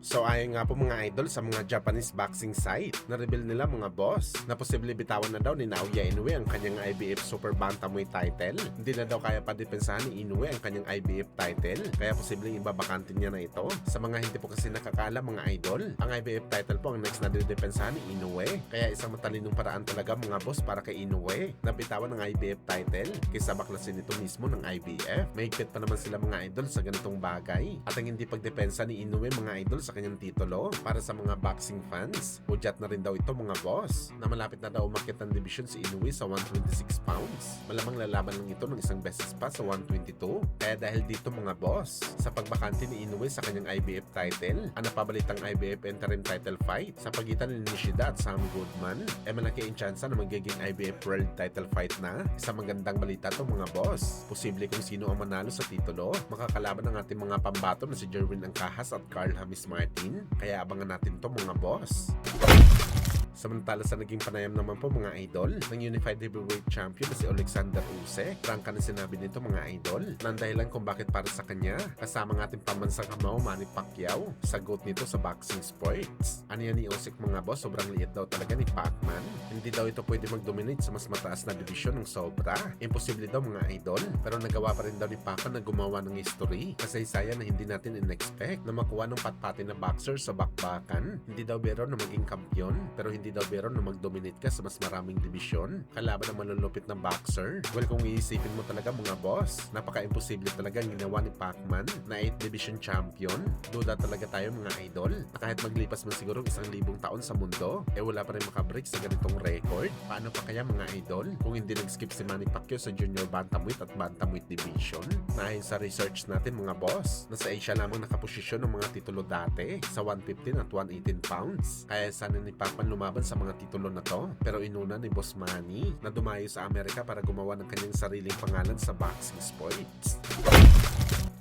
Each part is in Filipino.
So ayon nga po mga idol sa mga Japanese boxing site, na-reveal nila mga boss na posible bitawan na daw ni Naoya Inoue ang kanyang IBF Super Bantamweight title. Hindi na daw kaya pa depensahan ni Inoue ang kanyang IBF title, kaya posibleng ibabakante niya na ito. Sa mga hindi po kasi nakakala mga idol, ang IBF title po ang next na didepensahan ni Inoue. Kaya isang matalinong paraan talaga mga boss para kay Inoue na bitawan ng IBF title kaysa baklasin ito mismo ng IBF. Mahigpit pa naman sila mga idol sa ganitong bagay. At ang hindi pagdepensa ni Inoue mga idol sa kanyang titulo para sa mga boxing fans, hudyat na rin daw ito mga boss na malapit na daw umakyat ng division si Inoue sa 126 pounds. Malamang lalaban lang ito ng isang beses pa sa 122. Kaya dahil dito mga boss, sa pagbakante ni Inoue sa kanyang IBF title, ang napabalitang IBF interim title fight sa pagitan ni Nishida at Sam Goodman, malaki ang tsansa na magiging IBF world title fight na. Isang magandang balita to mga boss. Posible kung sino ang manalo sa titulo, makakalaban ng ating mga pambato na si Jerwin Angcahas at Carl Hamis Martin. Kaya abangan natin to mga boss. Samantala sa naging panayam naman po mga idol ng Unified Heavyweight Champion na si Alexander Usyk, prangka na sinabi nito mga idol na ang dahilan kung bakit para sa kanya kasama ng ating pambansang kamao Manny Pacquiao, sagot nito sa boxing sports. Ano yan ni Usyk mga boss, sobrang liit daw talaga ni Pacman. Hindi daw ito pwede mag-dominate sa mas mataas na division ng sobra. Imposible daw mga idol, pero nagawa pa rin daw ni Pacman na gumawa ng history. Kasaysayan na hindi natin in-expect na makuha ng patpati na boxer sa bakbakan. Hindi daw biro na maging kampiyon, pero hindi daw biro na mag-dominate ka sa mas maraming division kalaban ng malulupit na boxer. Well, kung iisipin mo talaga mga boss, napaka-imposible talaga ang ginawa ni Pacman na 8th division champion. Duda talaga tayo mga idol na kahit maglipas man siguro 1,000 taon sa mundo, wala pa rin makabreak sa ganitong record. Paano pa kaya mga idol kung hindi nag-skip si Manny Pacquiao sa junior bantamweight at bantamweight division? Ayon sa research natin mga boss, nasa Asia lamang nakaposisyon ng mga titulo dati sa 115 at 118 pounds. Kaya sana ni Pacman lumaban sa mga titulo na to, pero inuna ni Boss Manny na dumayo sa Amerika para gumawa ng kanyang sariling pangalan sa boxing sports.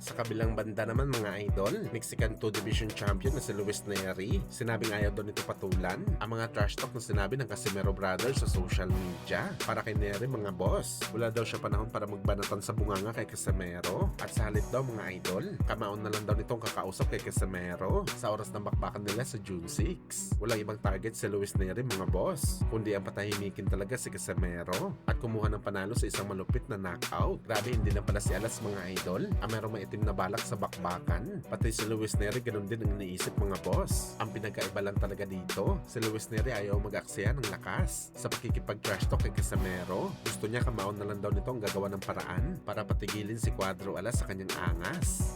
Sa kabilang banda naman mga idol, Mexican 2 Division Champion na si Luis Nery, sinabing ayaw daw nito patulan ang mga trash talk na sinabi ng Casimero Brothers sa social media. Para kay Nery mga boss, wala daw siya panahon para magbanatan sa bunganga kay Casimero. At sa halip daw mga idol, kamaon na lang daw nitong kakausap kay Casimero sa oras ng bakbakan nila sa June 6. Walang ibang target si Luis Nery mga boss, kundi ang patahimikin talaga si Casimero at kumuha ng panalo sa isang malupit na knockout. Grabe, hindi na pala si Alas mga idol ang merong maitim na balak sa bakbakan. Pati si Luis Nery ganun din ang iniisip mga boss. Ang pinagkaiba lang talaga dito, si Luis Nery ayaw mag-aksaya ng lakas sa pakikipag-trash talk kay Casimero. Gusto niya kamaon na lang daw nito ang gagawa ng paraan para patigilin si Cuadro Alas sa kanyang angas.